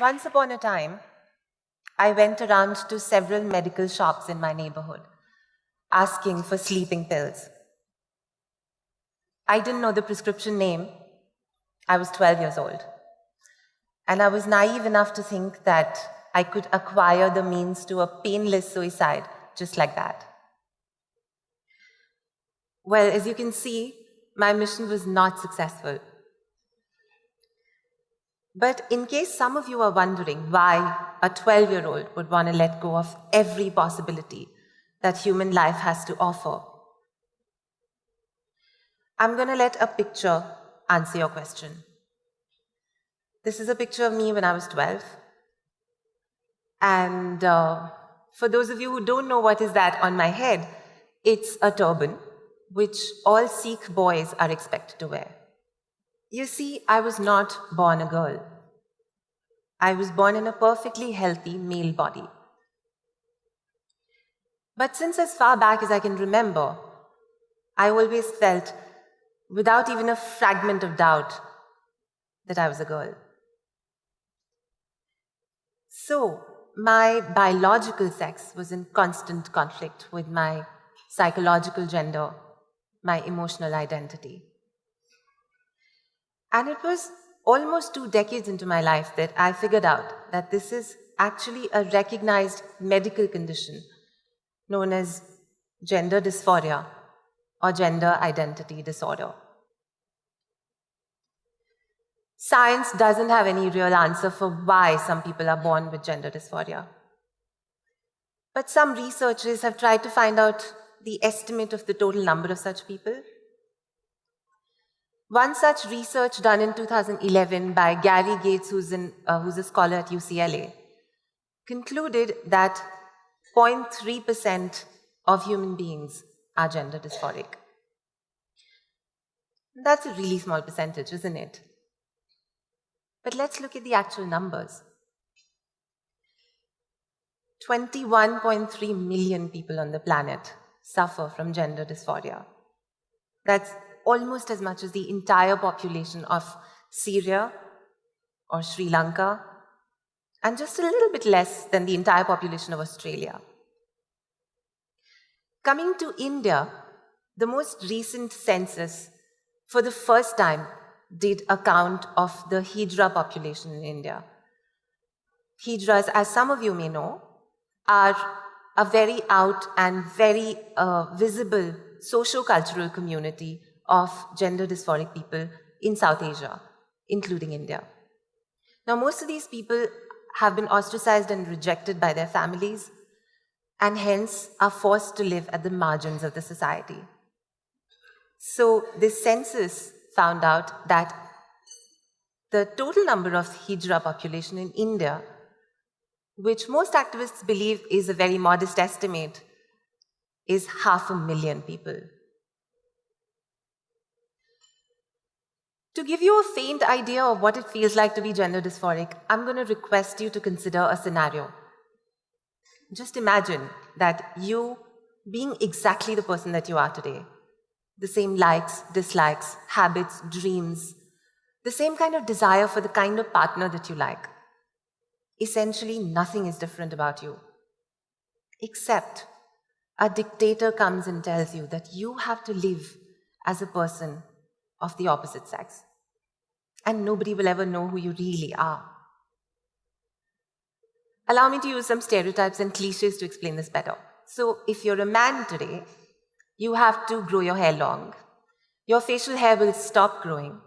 Once upon a time, I went around to several medical shops in my neighborhood, asking for sleeping pills. I didn't know the prescription name. I was 12 years old. And I was naive enough to think that I could acquire the means to a painless suicide just like that. Well, as you can see, my mission was not successful. But in case some of you are wondering why a 12-year-old would want to let go of every possibility that human life has to offer, I'm going to let a picture answer your question. This is a picture of me when I was 12. And for those of you who don't know what is that on my head, it's a turban, which all Sikh boys are expected to wear. You see, I was not born a girl. I was born in a perfectly healthy male body. But since as far back as I can remember, I always felt, without even a fragment of doubt, that I was a girl. So, my biological sex was in constant conflict with my psychological gender, my emotional identity. And it was almost 2 decades into my life that I figured out that this is actually a recognized medical condition known as gender dysphoria or gender identity disorder. Science doesn't have any real answer for why some people are born with gender dysphoria. But some researchers have tried to find out the estimate of the total number of such people. One such research done in 2011 by Gary Gates, who's a scholar at UCLA, concluded that 0.3% of human beings are gender dysphoric. That's a really small percentage, isn't it? But let's look at the actual numbers. 21.3 million people on the planet suffer from gender dysphoria. That's almost as much as the entire population of Syria or Sri Lanka, and just a little bit less than the entire population of Australia. Coming to India, the most recent census, for the first time, did a count of the Hijra population in India. Hijras, as some of you may know, are a very out and very visible socio-cultural community of gender dysphoric people in South Asia, including India. Now, most of these people have been ostracized and rejected by their families, and hence are forced to live at the margins of the society. So this census found out that the total number of Hijra population in India, which most activists believe is a very modest estimate, is 500,000 people. To give you a faint idea of what it feels like to be gender dysphoric, I'm going to request you to consider a scenario. Just imagine that you being exactly the person that you are today, the same likes, dislikes, habits, dreams, the same kind of desire for the kind of partner that you like. Essentially, nothing is different about you, except a dictator comes and tells you that you have to live as a person of the opposite sex, and nobody will ever know who you really are. Allow me to use some stereotypes and cliches to explain this better. So, if you're a man today, you have to grow your hair long. Your facial hair will stop growing.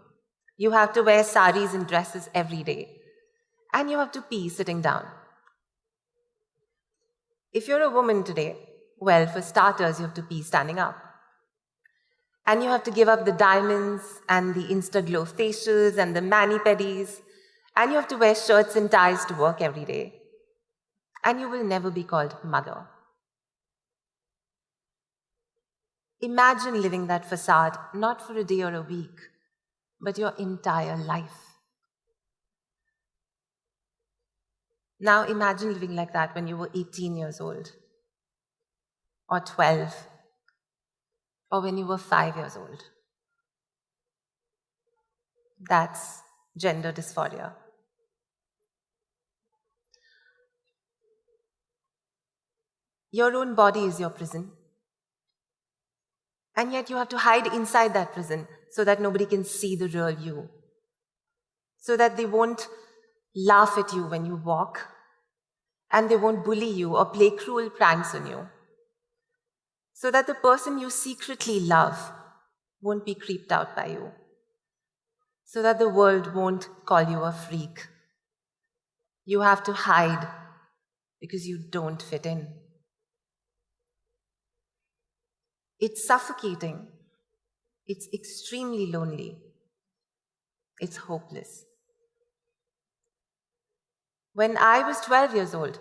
You have to wear saris and dresses every day. And you have to pee sitting down. If you're a woman today, well, for starters, you have to pee standing up. And you have to give up the diamonds and the Instaglow facials and the mani-pedis. And you have to wear shirts and ties to work every day. And you will never be called mother. Imagine living that facade, not for a day or a week, but your entire life. Now imagine living like that when you were 18 years old, or 12, or when you were 5 years old. That's gender dysphoria. Your own body is your prison. And yet you have to hide inside that prison so that nobody can see the real you. So that they won't laugh at you when you walk, and they won't bully you or play cruel pranks on you. So that the person you secretly love won't be creeped out by you. So that the world won't call you a freak. You have to hide because you don't fit in. It's suffocating. It's extremely lonely. It's hopeless. When I was 12 years old,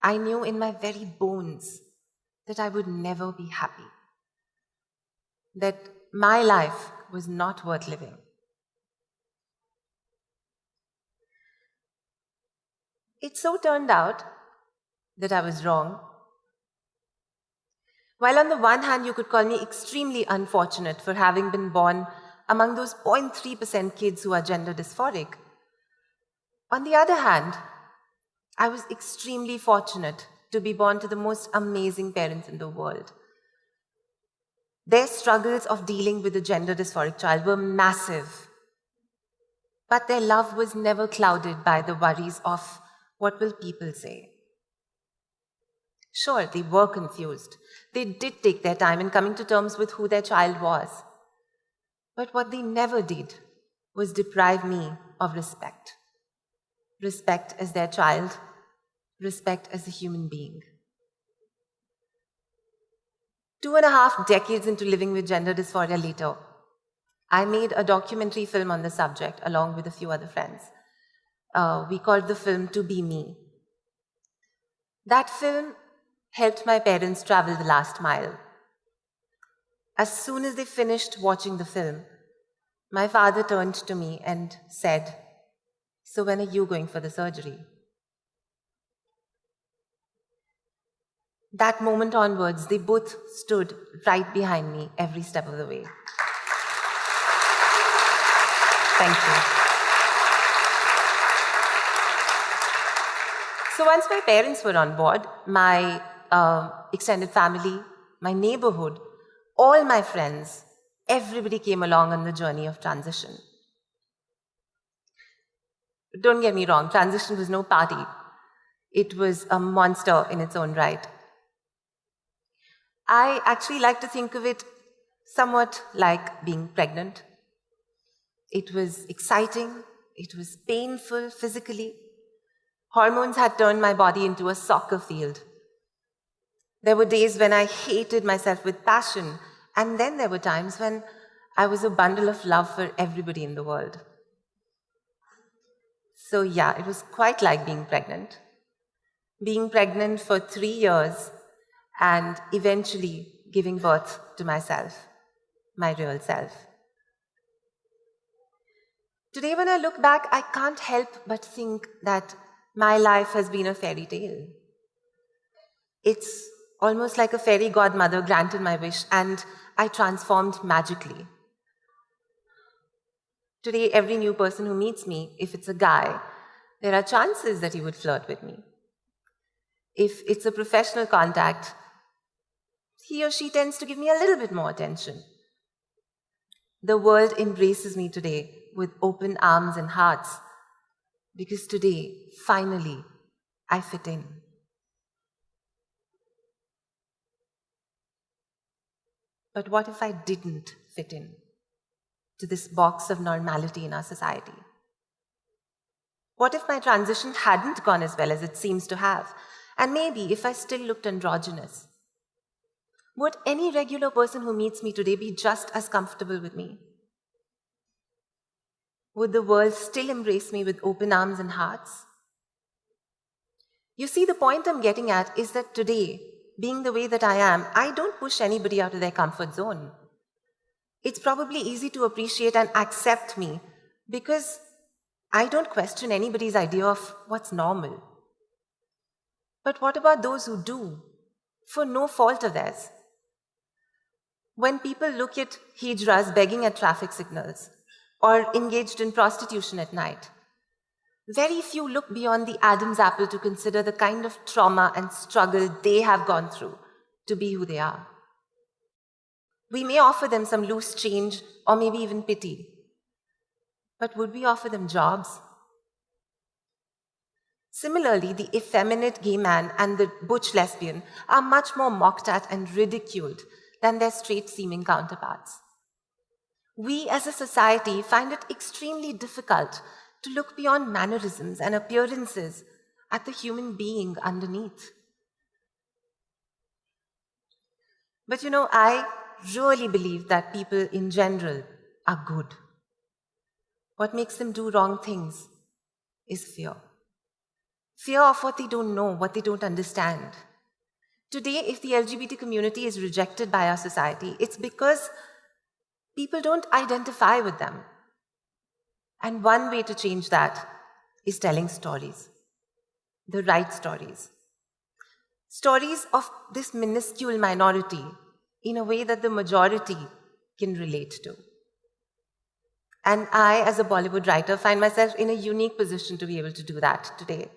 I knew in my very bones that I would never be happy. That my life was not worth living. It so turned out that I was wrong. While on the one hand, you could call me extremely unfortunate for having been born among those 0.3% kids who are gender dysphoric, on the other hand, I was extremely fortunate to be born to the most amazing parents in the world. Their struggles of dealing with a gender dysphoric child were massive, but their love was never clouded by the worries of what will people say. Sure, they were confused. They did take their time in coming to terms with who their child was. But what they never did was deprive me of respect. Respect as their child, respect as a human being. 2.5 decades into living with gender dysphoria later, I made a documentary film on the subject along with a few other friends. We called the film To Be Me. That film helped my parents travel the last mile. As soon as they finished watching the film, my father turned to me and said, "So when are you going for the surgery?" That moment onwards, they both stood right behind me every step of the way. Thank you. So once my parents were on board, my extended family, my neighborhood, all my friends, everybody came along on the journey of transition. Don't get me wrong, transition was no party. It was a monster in its own right. I actually like to think of it somewhat like being pregnant. It was exciting, it was painful physically. Hormones had turned my body into a soccer field. There were days when I hated myself with passion, and then there were times when I was a bundle of love for everybody in the world. So yeah, it was quite like being pregnant. Being pregnant for 3 years and eventually giving birth to myself, my real self. Today when I look back, I can't help but think that my life has been a fairy tale. It's almost like a fairy godmother granted my wish and I transformed magically. Today, every new person who meets me, if it's a guy, there are chances that he would flirt with me. If it's a professional contact, he or she tends to give me a little bit more attention. The world embraces me today with open arms and hearts because today, finally, I fit in. But what if I didn't fit in to this box of normality in our society? What if my transition hadn't gone as well as it seems to have? And maybe if I still looked androgynous? Would any regular person who meets me today be just as comfortable with me? Would the world still embrace me with open arms and hearts? You see, the point I'm getting at is that today, being the way that I am, I don't push anybody out of their comfort zone. It's probably easy to appreciate and accept me because I don't question anybody's idea of what's normal. But what about those who do, for no fault of theirs? When people look at hijras begging at traffic signals or engaged in prostitution at night, Very few look beyond the Adam's apple to consider the kind of trauma and struggle they have gone through to be who they are. We may offer them some loose change or maybe even pity. But would we offer them jobs? Similarly, the effeminate gay man and the butch lesbian are much more mocked at and ridiculed than their straight-seeming counterparts. We as a society find it extremely difficult to look beyond mannerisms and appearances at the human being underneath. But I really believe that people in general are good. What makes them do wrong things is fear. Fear of what they don't know, what they don't understand. Today, if the LGBT community is rejected by our society, it's because people don't identify with them. And one way to change that is telling stories, the right stories. Stories of this minuscule minority in a way that the majority can relate to. And I, as a Bollywood writer, find myself in a unique position to be able to do that today.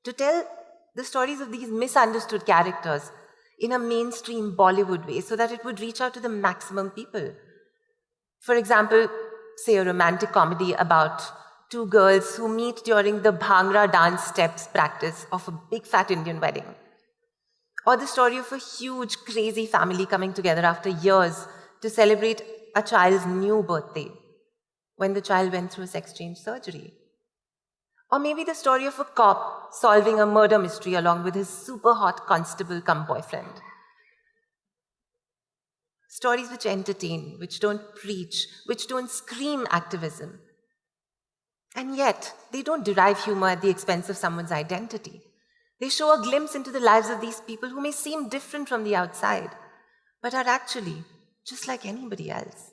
To tell the stories of these misunderstood characters in a mainstream Bollywood way so that it would reach out to the maximum people. For example, say a romantic comedy about two girls who meet during the Bhangra dance steps practice of a big fat Indian wedding. Or the story of a huge, crazy family coming together after years to celebrate a child's new birthday when the child went through a sex change surgery. Or maybe the story of a cop solving a murder mystery along with his super hot constable cum boyfriend. Stories which entertain, which don't preach, which don't scream activism. And yet, they don't derive humor at the expense of someone's identity. They show a glimpse into the lives of these people who may seem different from the outside, but are actually just like anybody else.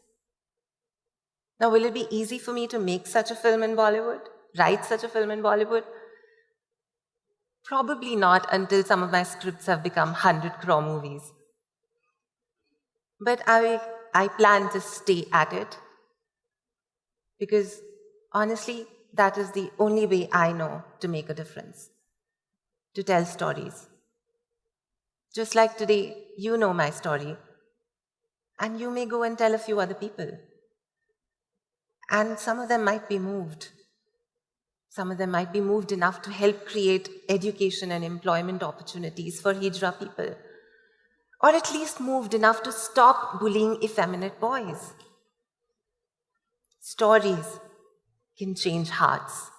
Now, will it be easy for me to make such a film in Bollywood? Write such a film in Bollywood? Probably not until some of my scripts have become 100 crore movies. But I plan to stay at it because honestly, that is the only way I know to make a difference, to tell stories. Just like today, you know my story, and you may go and tell a few other people. And some of them might be moved. Some of them might be moved enough to help create education and employment opportunities for Hijra people. Or at least moved enough to stop bullying effeminate boys. Stories can change hearts.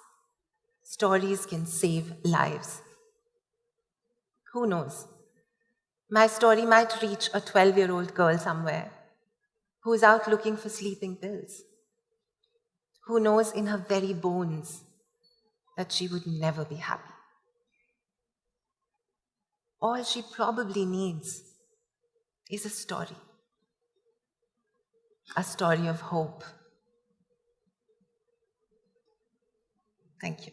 Stories can save lives. Who knows? My story might reach a 12-year-old girl somewhere who is out looking for sleeping pills. Who knows in her very bones that she would never be happy. All she probably needs is a story of hope. Thank you.